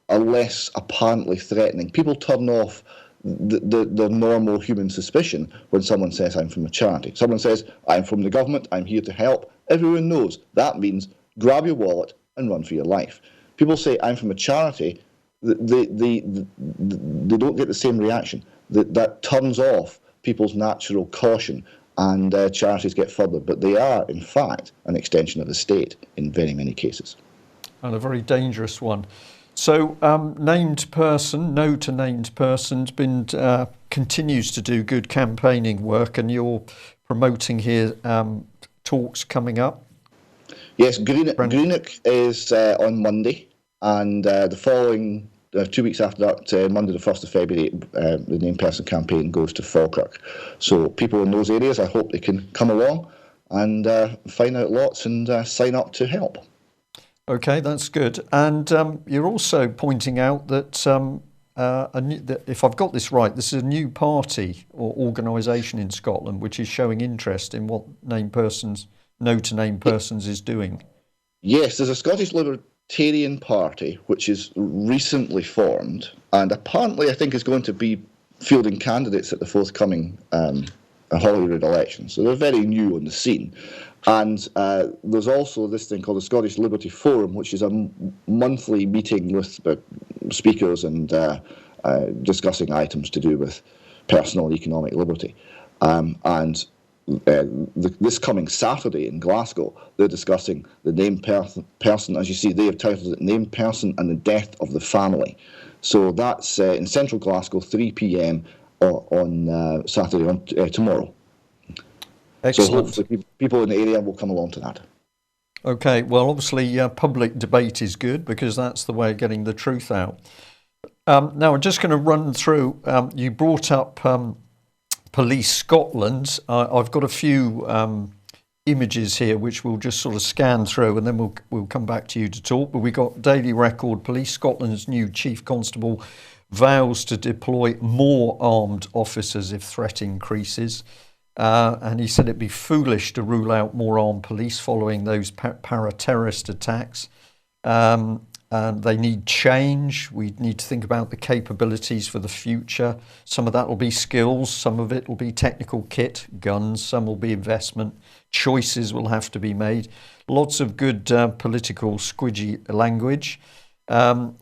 are less apparently threatening. People turn off the normal human suspicion when someone says, I'm from a charity. Someone says, I'm from the government, I'm here to help. Everyone knows that means grab your wallet and run for your life. People say, I'm from a charity, they don't get the same reaction. That turns off people's natural caution, and charities get further. But they are, in fact, an extension of the state in very many cases. And a very dangerous one. So named person, no to named person's been continues to do good campaigning work, and you're promoting here talks coming up. Yes, Greenock is on Monday, and the following 2 weeks after that, Monday the 1st of February, the named person campaign goes to Falkirk. So people in those areas, I hope they can come along and find out lots and sign up to help. Okay, that's good. And you're also pointing out that, that if I've got this right, this is a new party or organisation in Scotland which is showing interest in what named persons, no to named persons is doing. Yes, there's a Scottish Libertarian Party which is recently formed, and apparently I think is going to be fielding candidates at the forthcoming Holyrood election. So they're very new on the scene. And there's also this thing called the Scottish Liberty Forum, which is a monthly meeting with speakers and discussing items to do with personal and economic liberty. This coming Saturday in Glasgow, they're discussing the named person. As you see, they have titled it Named Person and the Death of the Family. So that's in central Glasgow, 3 p.m. on Saturday, tomorrow. Excellent. So hopefully people in the area will come along to that. Okay, well, obviously public debate is good because that's the way of getting the truth out. Now, I'm just going to run through, you brought up Police Scotland. I've got a few images here which we'll just sort of scan through, and then we'll come back to you to talk. But we got Daily Record, Police Scotland's new Chief Constable vows to deploy more armed officers if threat increases. And he said it'd be foolish to rule out more armed police following those para-terrorist attacks. And they need change. We need to think about the capabilities for the future. Some of that will be skills, some of it will be technical kit, guns, some will be investment. Choices will have to be made. Lots of good political squidgy language.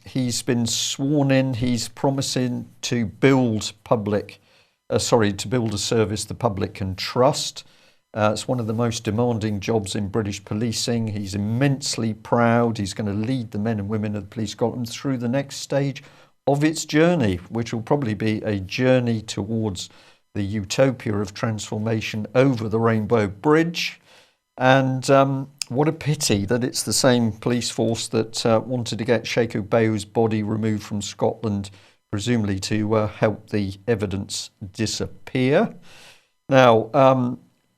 He's been sworn in. He's promising to build to build a service the public can trust. It's one of the most demanding jobs in British policing. He's immensely proud. He's going to lead the men and women of the Police Scotland through the next stage of its journey, which will probably be a journey towards the utopia of transformation over the Rainbow Bridge. And what a pity that it's the same police force that wanted to get Sheikh Ubey's body removed from Scotland, presumably to help the evidence disappear. Now,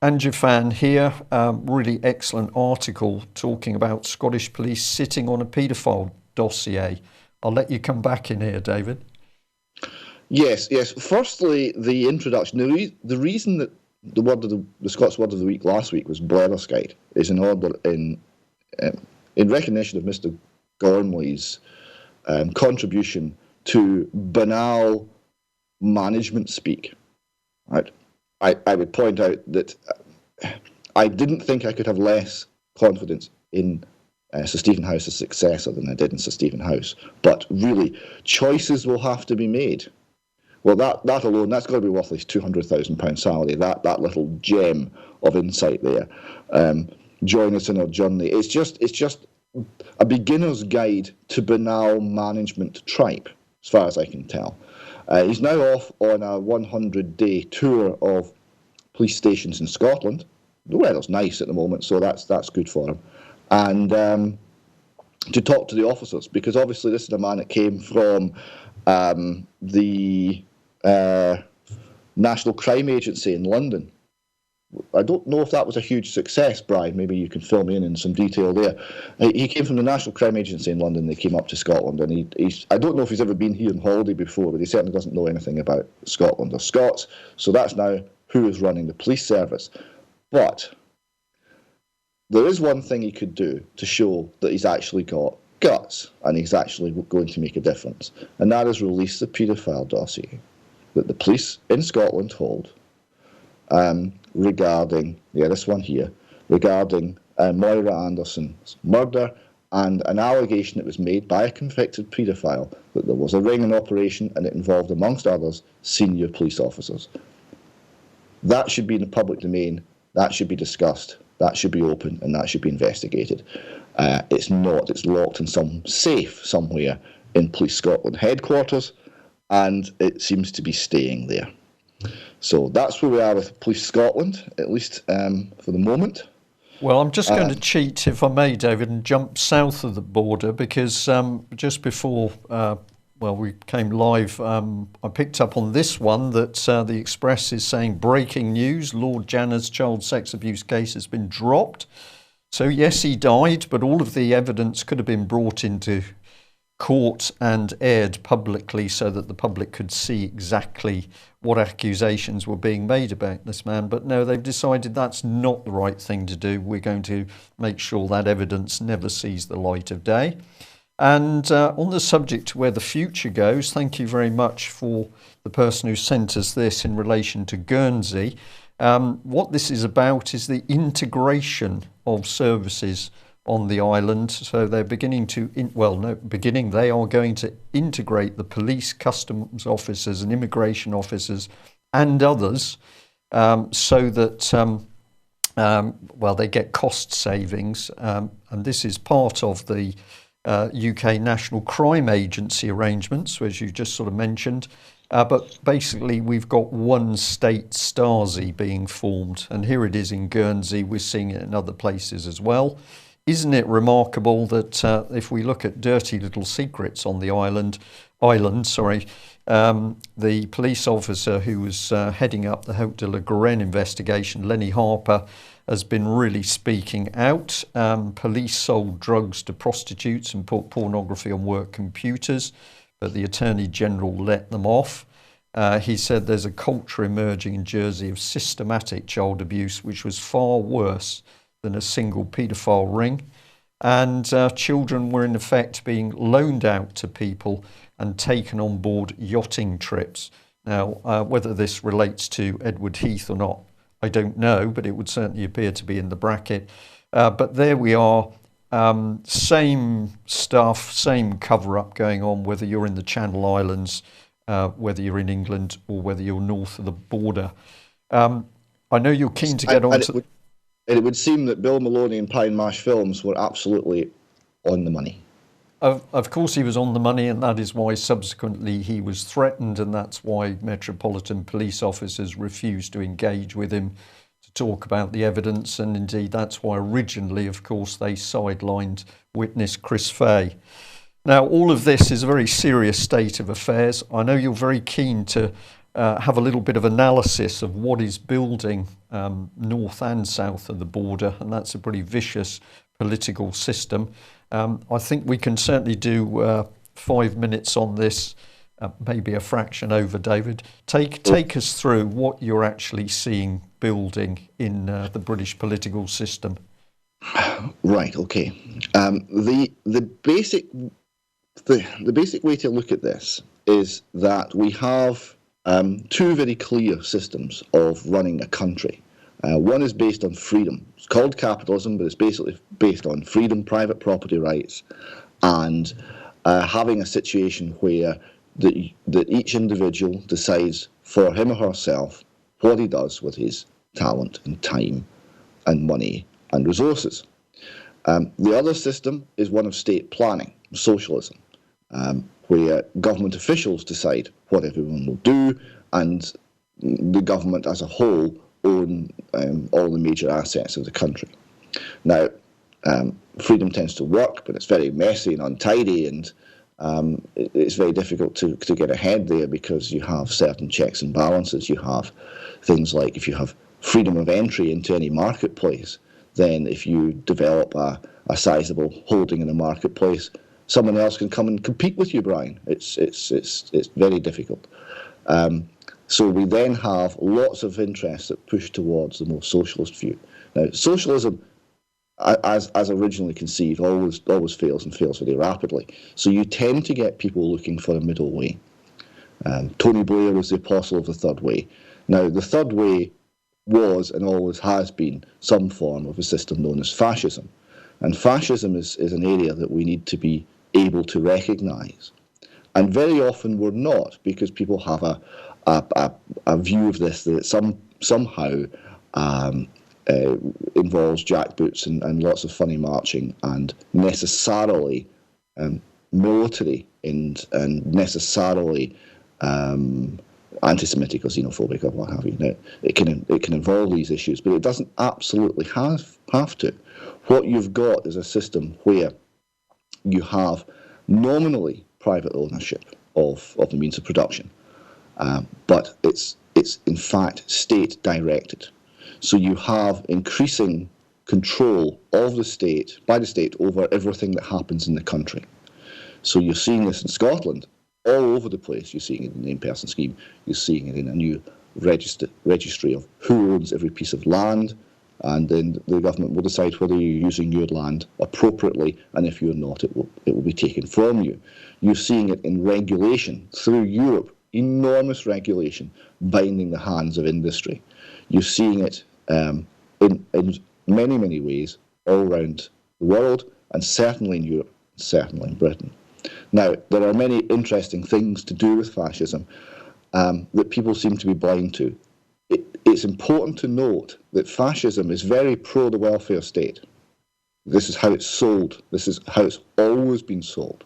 Anjifan here, really excellent article talking about Scottish police sitting on a paedophile dossier. I'll let you come back in here, David. Yes. Firstly, the introduction. The reason that the Scots word of the week last week was bletherskite. Is in order in recognition of Mr. Gormley's contribution to banal management speak. Right, I would point out that I didn't think I could have less confidence in Sir Stephen House's successor than I did in Sir Stephen House. But really, choices will have to be made. Well, that alone, that's got to be worth at least £200,000 salary. That little gem of insight there. Join us in our journey. It's just a beginner's guide to banal management tripe, as far as I can tell. He's now off on a 100-day tour of police stations in Scotland. The weather's nice at the moment, so that's good for him. And to talk to the officers, because obviously this is a man that came from the National Crime Agency in London. I don't know if that was a huge success, Brian. Maybe you can fill me in some detail there. He came from the National Crime Agency in London. They came up to Scotland, and I don't know if he's ever been here on holiday before, but he certainly doesn't know anything about Scotland or Scots. So that's now who is running the police service. But there is one thing he could do to show that he's actually got guts and he's actually going to make a difference, and that is release the paedophile dossier that the police in Scotland hold regarding, this one here, regarding Moira Anderson's murder and an allegation that was made by a convicted paedophile that there was a ring in operation and it involved, amongst others, senior police officers. That should be in the public domain. That should be discussed. That should be open, and that should be investigated. It's not. It's locked in some safe somewhere in Police Scotland headquarters, and it seems to be staying there. So that's where we are with Police Scotland, at least for the moment. Well, I'm just going to cheat, if I may, David, and jump south of the border, because just before we came live, I picked up on this one that the Express is saying, breaking news, Lord Janner's child sex abuse case has been dropped. So yes, he died, but all of the evidence could have been brought into court and aired publicly so that the public could see exactly what accusations were being made about this man. But no, they've decided that's not the right thing to do. We're going to make sure that evidence never sees the light of day. And on the subject where the future goes, thank you very much for the person who sent us this in relation to Guernsey. What this is about is the integration of services on the island. So they're beginning to, they are going to integrate the police, customs officers and immigration officers and others so that, they get cost savings. And this is part of the UK National Crime Agency arrangements, as you just sort of mentioned. But basically, we've got one state Stasi being formed. And here it is in Guernsey. We're seeing it in other places as well. Isn't it remarkable that if we look at dirty little secrets on the island, the police officer who was heading up the Haute de la Garenne investigation, Lenny Harper, has been really speaking out. Police sold drugs to prostitutes and put pornography on work computers, but the Attorney General let them off. He said there's a culture emerging in Jersey of systematic child abuse, which was far worse than a single paedophile ring. And children were in effect being loaned out to people and taken on board yachting trips. Now, whether this relates to Edward Heath or not, I don't know, but it would certainly appear to be in the bracket. But there we are. Same stuff, same cover-up going on, whether you're in the Channel Islands, whether you're in England, or whether you're north of the border. I know you're keen to get on to... And it would seem that Bill Maloney and Pine Marsh Films were absolutely on the money. Of course he was on the money, and that is why subsequently he was threatened, and that's why Metropolitan Police officers refused to engage with him to talk about the evidence, and indeed that's why originally, of course, they sidelined witness Chris Fay. Now, all of this is a very serious state of affairs. I know you're very keen to have a little bit of analysis of what is building north and south of the border, and that's a pretty vicious political system. I think we can certainly do 5 minutes on this maybe a fraction over, David. Take us through what you're actually seeing building in the British political system. Right. Okay. The basic way to look at this is that we have two very clear systems of running a country. One is based on freedom. It's called capitalism, but it's basically based on freedom, private property rights, and having a situation where that each individual decides for him or herself what he does with his talent and time and money and resources. The other system is one of state planning, socialism, where government officials decide what everyone will do, and the government as a whole own all the major assets of the country. Now, freedom tends to work, but it's very messy and untidy, and it's very difficult to get ahead there because you have certain checks and balances. You have things like, if you have freedom of entry into any marketplace, then if you develop a sizable holding in a marketplace, someone else can come and compete with you, Brian. It's very difficult. So we then have lots of interests that push towards the more socialist view. Now, socialism, as originally conceived, always fails and fails very rapidly. So you tend to get people looking for a middle way. Tony Blair was the apostle of the third way. Now, the third way was and always has been some form of a system known as fascism. And fascism is an area that we need to be able to recognise. And very often we're not, because people have a view of this that somehow involves jackboots and lots of funny marching and necessarily military and necessarily anti-Semitic or xenophobic or what have you. Now, it can involve these issues, but it doesn't absolutely have to. What you've got is a system where you have nominally private ownership of the means of production, but it's in fact state directed. So you have increasing control of the state, by the state, over everything that happens in the country. So you're seeing this in Scotland all over the place. You're seeing it in the named person scheme. You're seeing it in a new registry of who owns every piece of land, and then the government will decide whether you're using your land appropriately, and if you're not, it will be taken from you. You're seeing it in regulation through Europe, enormous regulation binding the hands of industry. You're seeing it in many, many ways all around the world, and certainly in Europe, certainly in Britain. Now, there are many interesting things to do with fascism that people seem to be blind to. It's important to note that fascism is very pro the welfare state. This is how it's sold. This is how it's always been sold.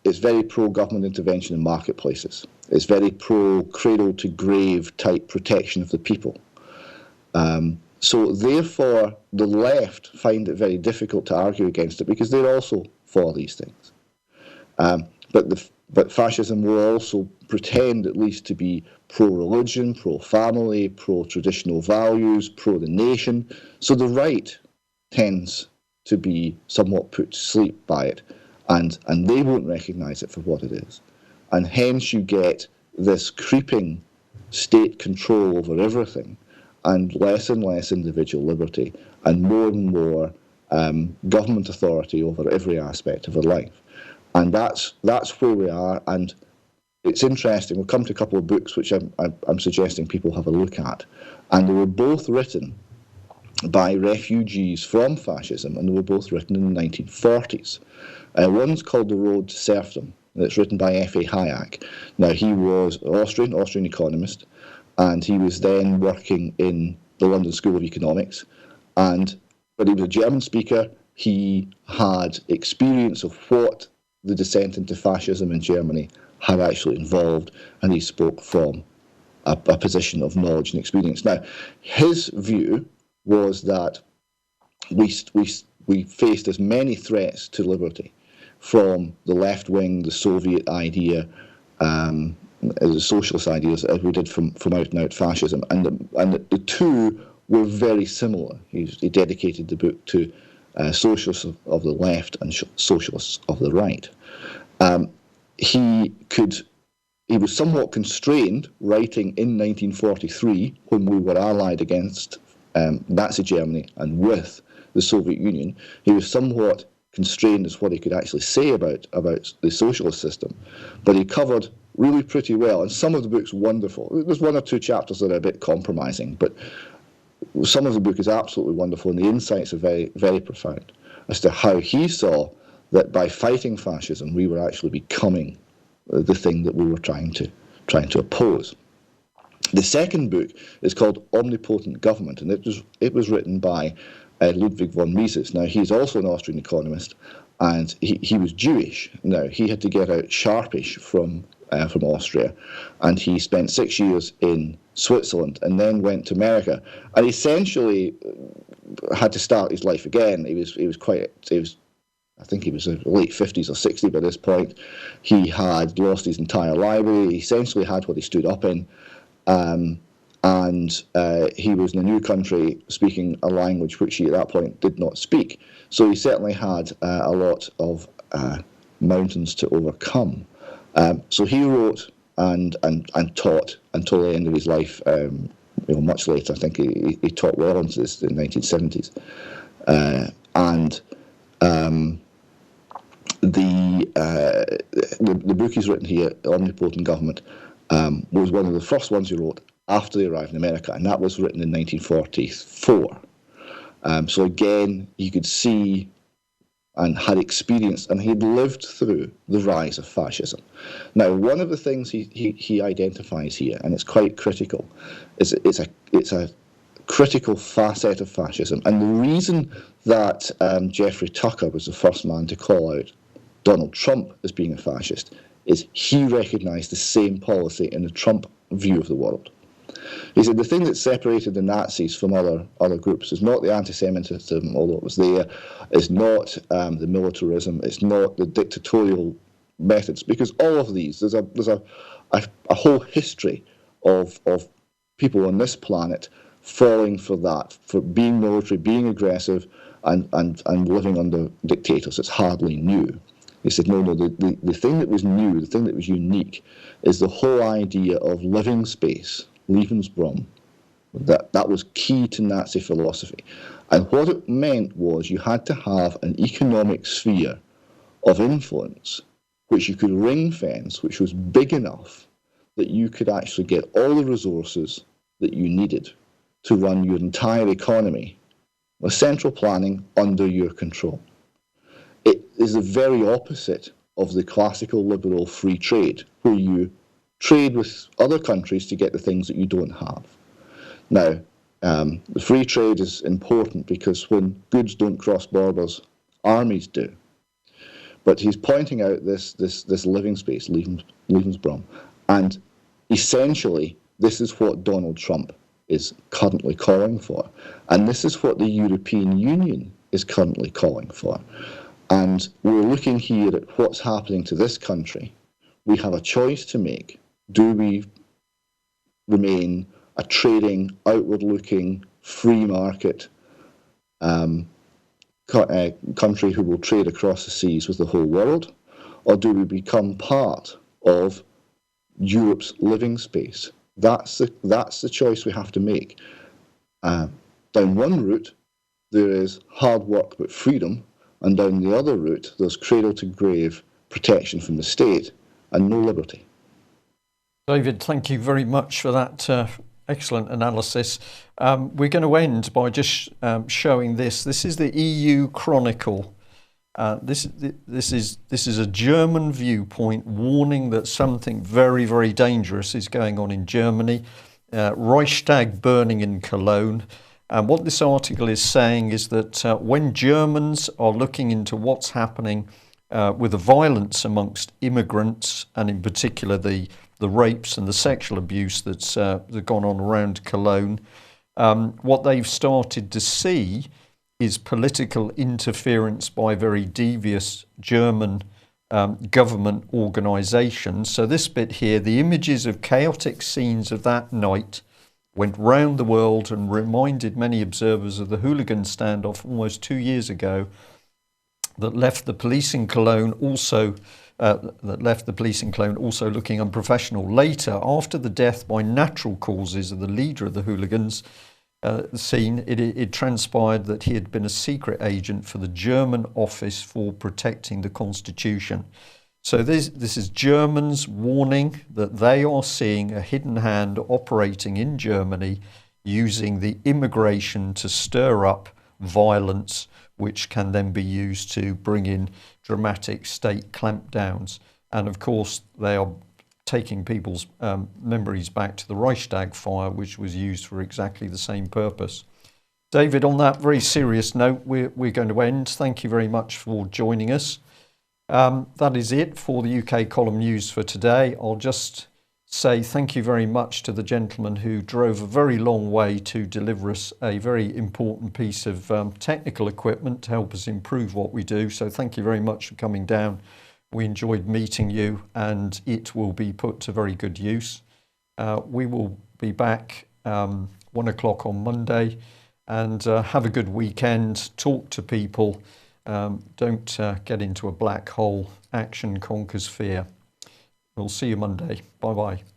It's very pro-government intervention in marketplaces. It's very pro-cradle-to-grave type protection of the people. So therefore, the left find it very difficult to argue against it because they're also for these things. But fascism will also pretend at least to be pro-religion, pro-family, pro-traditional values, pro-the-nation. So the right tends to be somewhat put to sleep by it, and they won't recognise it for what it is. And hence you get this creeping state control over everything, and less individual liberty, and more government authority over every aspect of our life. And that's where we are. And it's interesting. We'll come to a couple of books which I'm suggesting people have a look at, and they were both written by refugees from fascism, and they were both written in the 1940s. One's called The Road to Serfdom, and it's written by F.A. Hayek. Now, he was an Austrian economist, and he was then working in the London School of Economics, but he was a German speaker. He had experience of what the descent into fascism in Germany had actually involved, and he spoke from a position of knowledge and experience. Now, his view was that we faced as many threats to liberty from the left wing, the Soviet idea, the socialist ideas, as we did from out and out fascism, and the two were very similar. He dedicated the book to socialists of the left and socialists of the right. he was somewhat constrained writing in 1943 when we were allied against Nazi Germany and with the Soviet Union. He was somewhat constrained as what he could actually say about the socialist system, but he covered really pretty well, and some of the book's wonderful. There's one or two chapters that are a bit compromising, but some of the book is absolutely wonderful, and the insights are very, very profound as to how he saw that by fighting fascism, we were actually becoming the thing that we were trying to oppose. The second book is called Omnipotent Government, and it was written by Ludwig von Mises. Now, he's also an Austrian economist, and he was Jewish. Now, he had to get out sharpish from Austria, and he spent 6 years in Switzerland and then went to America, and essentially had to start his life again. I think he was in the late 50s or 60s by this point. He had lost his entire library. He essentially had what he stood up in. And he was in a new country speaking a language which he at that point did not speak. So he certainly had a lot of mountains to overcome. So he wrote and taught until the end of his life, much later. I think he taught well into this in the 1970s. The book he's written here, Omnipotent Government, was one of the first ones he wrote after they arrived in America, and that was written in 1944. So again, you could see and had experienced, and he'd lived through the rise of fascism. Now, one of the things he identifies here, and it's quite critical, is it's a critical facet of fascism. And the reason that Jeffrey Tucker was the first man to call out Donald Trump as being a fascist is he recognised the same policy in the Trump view of the world. He said the thing that separated the Nazis from other groups is not the anti-Semitism, although it was there, it's not the militarism, it's not the dictatorial methods, because all of these, there's a whole history of people on this planet falling for that, for being military, being aggressive, and living under dictators. It's hardly new. He said, no, the thing that was new, the thing that was unique, is the whole idea of living space, Lebensraum. That was key to Nazi philosophy. And what it meant was you had to have an economic sphere of influence which you could ring fence, which was big enough that you could actually get all the resources that you needed to run your entire economy with central planning under your control. It is the very opposite of the classical liberal free trade, where you trade with other countries to get the things that you don't have. Now, the free trade is important because when goods don't cross borders, armies do. But he's pointing out this living space, Lebensraum, and essentially this is what Donald Trump is currently calling for, and this is what the European Union is currently calling for. And we're looking here at what's happening to this country. We have a choice to make. Do we remain a trading, outward-looking, free market country who will trade across the seas with the whole world, or do we become part of Europe's living space? That's the choice we have to make. Down one route, there is hard work but freedom, and down the other route, there's cradle-to-grave protection from the state and no liberty. David, thank you very much for that excellent analysis. We're going to end by just showing this. This is the EU Chronicle. This is a German viewpoint warning that something very, very dangerous is going on in Germany. Reichstag burning in Cologne. And what this article is saying is that when Germans are looking into what's happening with the violence amongst immigrants, and in particular the rapes and the sexual abuse that's gone on around Cologne, what they've started to see is political interference by very devious German government organisations. So this bit here, the images of chaotic scenes of that night went round the world and reminded many observers of the hooligan standoff almost 2 years ago that left the police in Cologne also that left the policing cologne also looking unprofessional. Later, after the death by natural causes of the leader of the hooligans, it transpired that he had been a secret agent for the German Office for Protecting the Constitution. So this is Germans warning that they are seeing a hidden hand operating in Germany using the immigration to stir up violence, which can then be used to bring in dramatic state clampdowns. And of course, they are taking people's memories back to the Reichstag fire, which was used for exactly the same purpose. David, on that very serious note, we're going to end. Thank you very much for joining us. That is it for the UK Column News for today. I'll just say thank you very much to the gentleman who drove a very long way to deliver us a very important piece of technical equipment to help us improve what we do. So thank you very much for coming down. We enjoyed meeting you, and it will be put to very good use. We will be back 1 o'clock on Monday, and have a good weekend. Talk to people. Don't get into a black hole. Action conquers fear. We'll see you Monday. Bye-bye.